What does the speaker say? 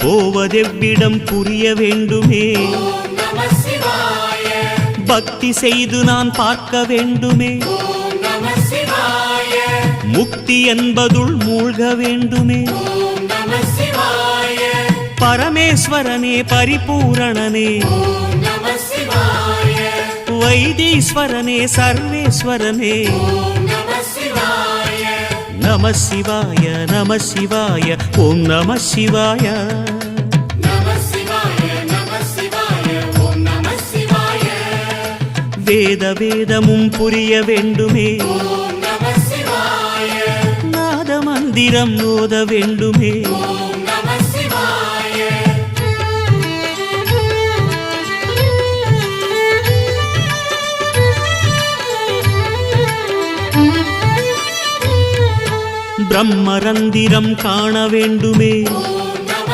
போவதெவ்விடம் புரிய வேண்டுமே. பக்தி செய்து நான் பார்க்க வேண்டுமே. முக்தி என்பதுள் மூழ்க வேண்டுமே. பரமேஸ்வரனே பரிபூரணனே, வைத்தீஸ்வரனே சர்வேஸ்வரனே. நம சிவாய நம சிவாய ஓம் நம சிவாய. வேத வேதமும் புரிய வேண்டுமே. நாத மந்திரம் ஓத வேண்டுமே. பிரம்மரந்திரம் காண வேண்டுமே.